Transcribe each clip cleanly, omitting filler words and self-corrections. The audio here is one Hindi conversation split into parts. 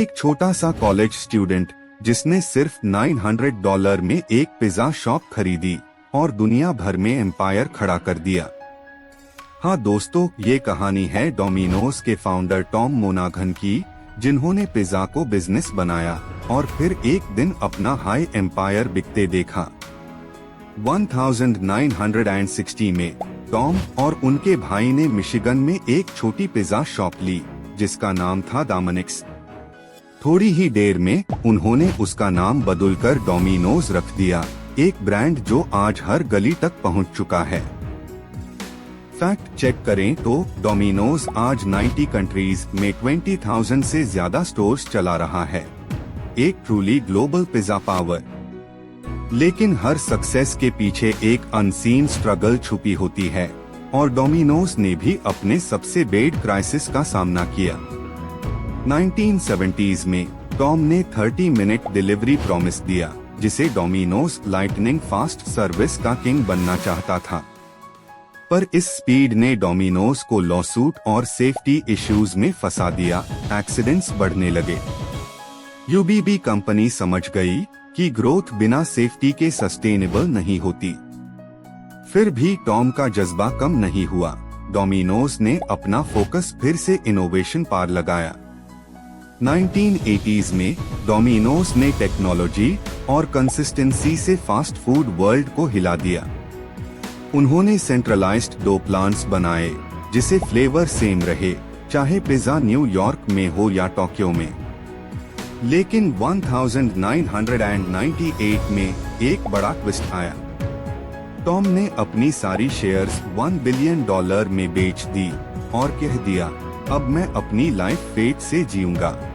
एक छोटा सा कॉलेज स्टूडेंट जिसने सिर्फ $900 में एक पिज्जा शॉप खरीदी और दुनिया भर में एम्पायर खड़ा कर दिया। हाँ दोस्तों, ये कहानी है डोमिनोज के फाउंडर टॉम मोनाघन की, जिन्होंने पिज्जा को बिजनेस बनाया और फिर एक दिन अपना हाई एम्पायर बिकते देखा। 1960 में टॉम और उनके भाई ने मिशिगन में एक छोटी पिज्जा शॉप ली जिसका नाम था डोमिनिक्स। थोड़ी ही देर में उन्होंने उसका नाम बदलकर डोमिनोज रख दिया, एक ब्रांड जो आज हर गली तक पहुंच चुका है। फैक्ट चेक करें तो डोमिनोज आज 90 कंट्रीज में 20,000 से ज्यादा स्टोर्स चला रहा है, एक ट्रूली ग्लोबल पिज्जा पावर। लेकिन हर सक्सेस के पीछे एक अनसीन स्ट्रगल छुपी होती है और डोमिनोज ने भी अपने सबसे बेड क्राइसिस का सामना किया। 1970s में टॉम ने 30 मिनट डिलीवरी प्रॉमिस दिया, जिसे डोमिनोज लाइटनिंग फास्ट सर्विस का किंग बनना चाहता था। पर इस स्पीड ने डोमिनोज को लॉसूट और सेफ्टी इश्यूज में फंसा दिया, एक्सीडेंट्स बढ़ने लगे। यूबीबी कंपनी समझ गई कि ग्रोथ बिना सेफ्टी के सस्टेनेबल नहीं होती। फिर भी टॉम का जज्बा कम नहीं हुआ। डोमिनोज ने अपना फोकस फिर से इनोवेशन पर लगाया। 1980s में डोमिनोज ने टेक्नोलॉजी और कंसिस्टेंसी से फास्ट फूड वर्ल्ड को हिला दिया। उन्होंने सेंट्रलाइज्ड डो प्लांट्स बनाए जिसे फ्लेवर सेम रहे, चाहे पिज्जा न्यूयॉर्क में हो या टोक्यो में। लेकिन 1998 में एक बड़ा ट्विस्ट आया। टॉम ने अपनी सारी शेयर्स $1 बिलियन में बेच दी और कह दिया, अब मैं अपनी लाइफ फेट से जीऊंगा।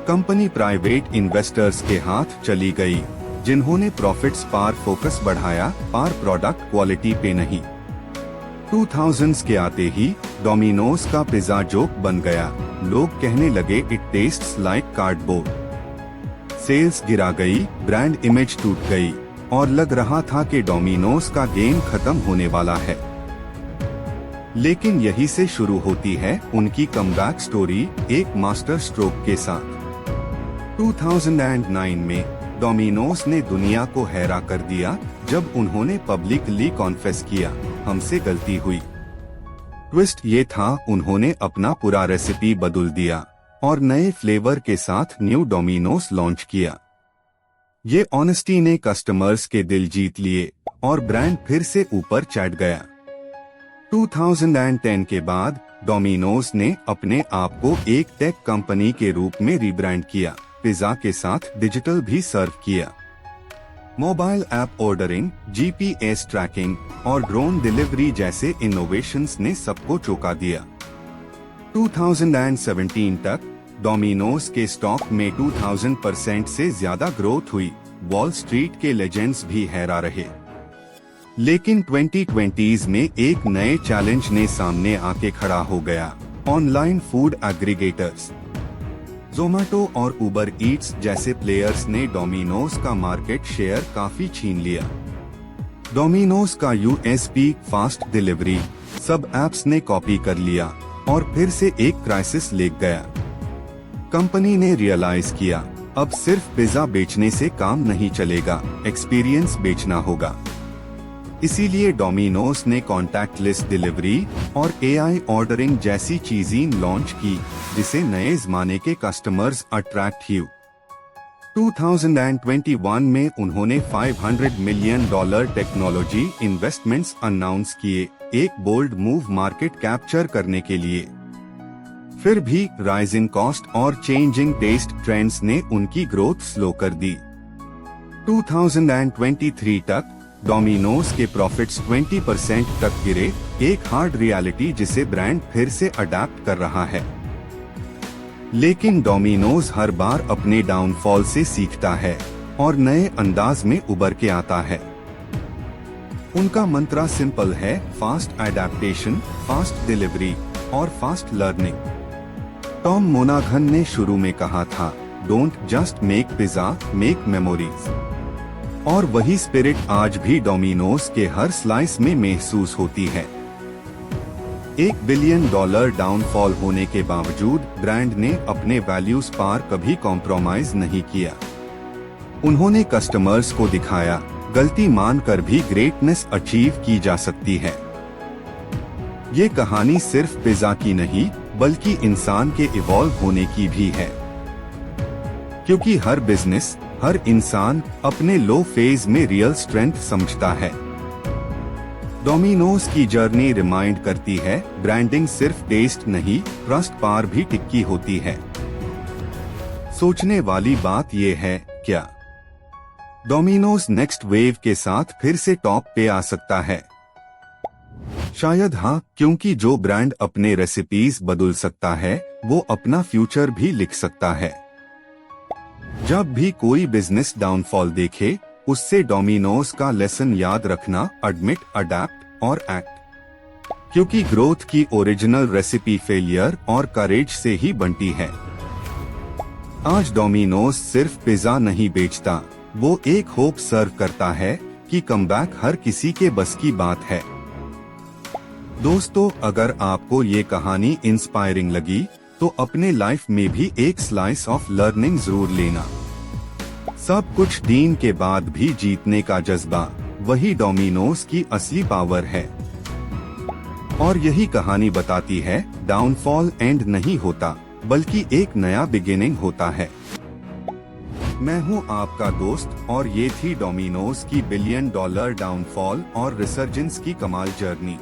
कंपनी प्राइवेट इन्वेस्टर्स के हाथ चली गई, जिन्होंने प्रॉफिट्स पर फोकस बढ़ाया, पर प्रोडक्ट क्वालिटी पे नहीं। 2000s के आते ही डोमिनोज का पिज्जा जोक बन गया। लोग कहने लगे it tastes like cardboard. Sales गिरा गई, ब्रांड इमेज टूट गई और लग रहा था कि डोमिनोज का गेम खत्म होने वाला है। लेकिन यही से शुरू होती है उनकी कमबैक स्टोरी, एक मास्टर स्ट्रोक के साथ। 2009 में डोमिनोज ने दुनिया को हैरा कर दिया जब उन्होंने पब्लिकली कॉन्फेस किया, हमसे गलती हुई। ट्विस्ट ये था, उन्होंने अपना पूरा रेसिपी बदल दिया और नए फ्लेवर के साथ न्यू डोमिनोज लॉन्च किया। ये ऑनेस्टी ने कस्टमर्स के दिल जीत लिए और ब्रांड फिर से ऊपर चढ़ गया। 2010 के बाद डोमिनोज ने अपने आप को एक टेक कंपनी के रूप में रीब्रांड किया, पिज्जा के साथ डिजिटल भी सर्व किया। Mobile app ordering, GPS tracking और ड्रोन डिलीवरी जैसे इनोवेशंस ने सबको चौंका दिया। 2017 तक डोमिनोज के स्टॉक में 2000% से ज्यादा ग्रोथ हुई। वॉल स्ट्रीट के लेजेंड्स भी हैरा रहे। लेकिन 2020s में एक नए चैलेंज ने सामने आके खड़ा हो गया, ऑनलाइन फूड एग्रीगेटर्स। ज़ोमैटो और उबर ईट्स जैसे प्लेयर्स ने डोमिनोज का मार्केट शेयर काफी छीन लिया। डोमिनोज का यूएसपी फास्ट डिलीवरी सब एप्स ने कॉपी कर लिया और फिर से एक क्राइसिस लेके गया। कंपनी ने रियलाइज किया, अब सिर्फ पिज्जा बेचने से काम नहीं चलेगा, एक्सपीरियंस बेचना होगा। इसीलिए डोमिनोज ने कॉन्टैक्टलेस डिलीवरी और एआई ऑर्डरिंग जैसी चीजें लॉन्च की, जिसे नए जमाने के कस्टमर्स अट्रैक्ट हुए। 2021 में उन्होंने $500 मिलियन टेक्नोलॉजी इन्वेस्टमेंट्स अनाउंस किए, एक बोल्ड मूव मार्केट कैप्चर करने के लिए। फिर भी राइजिंग कॉस्ट और चेंजिंग टेस्ट ट्रेंड्स ने उनकी ग्रोथ स्लो कर दी। 2023 तक डोमिनोज के प्रॉफिट्स 20% तक गिरे, एक हार्ड रियलिटी जिसे ब्रांड फिर से अडैप्ट कर रहा है। लेकिन डोमिनोज हर बार अपने डाउनफॉल से सीखता है और नए अंदाज में उबर के आता है। उनका मंत्रा सिंपल है, फास्ट एडेप्टेशन, फास्ट डिलीवरी और फास्ट लर्निंग। टॉम मोनाघन ने शुरू में कहा था, don't just make pizza, make memories. और वही स्पिरिट आज भी डोमिनोज के हर स्लाइस में महसूस होती है। $1 बिलियन डाउनफॉल होने के बावजूद ब्रांड ने अपने वैल्यूज पर कभी कॉम्प्रोमाइज नहीं किया। उन्होंने कस्टमर्स को दिखाया, गलती मानकर भी ग्रेटनेस अचीव की जा सकती है। ये कहानी सिर्फ पिज्जा की नहीं, बल्कि इंसान के इवॉल्व होने की भी है, क्योंकि हर बिजनेस, हर इंसान अपने लो फेज में रियल स्ट्रेंथ समझता है। डोमिनोज की जर्नी रिमाइंड करती है, ब्रांडिंग सिर्फ टेस्ट नहीं, ट्रस्ट पर भी टिकी होती है। सोचने वाली बात ये है, क्या डोमिनोज नेक्स्ट वेव के साथ फिर से टॉप पे आ सकता है? शायद हाँ, क्योंकि जो ब्रांड अपने रेसिपीज बदल सकता है, वो अपना फ्यूचर भी लिख सकता है। जब भी कोई बिजनेस डाउनफॉल देखे, उससे डोमिनोज का लेसन याद रखना, एडमिट, अडैप्ट और एक्ट, क्योंकि ग्रोथ की ओरिजिनल रेसिपी फेलियर और करेज से ही बनती है। आज डोमिनोज सिर्फ पिज्जा नहीं बेचता, वो एक होप सर्व करता है कि कमबैक हर किसी के बस की बात है। दोस्तों, अगर आपको ये कहानी इंस्पायरिंग लगी, तो अपने लाइफ में भी एक स्लाइस ऑफ लर्निंग जरूर लेना। सब कुछ टीम के बाद भी जीतने का जज्बा, वही डोमिनोज की असली पावर है। और यही कहानी बताती है, डाउनफॉल एंड नहीं होता, बल्कि एक नया बिगिनिंग होता है। मैं हूं आपका दोस्त, और ये थी डोमिनोज की $1 बिलियन डाउनफॉल और रिसर्जेंस की कमाल जर्नी।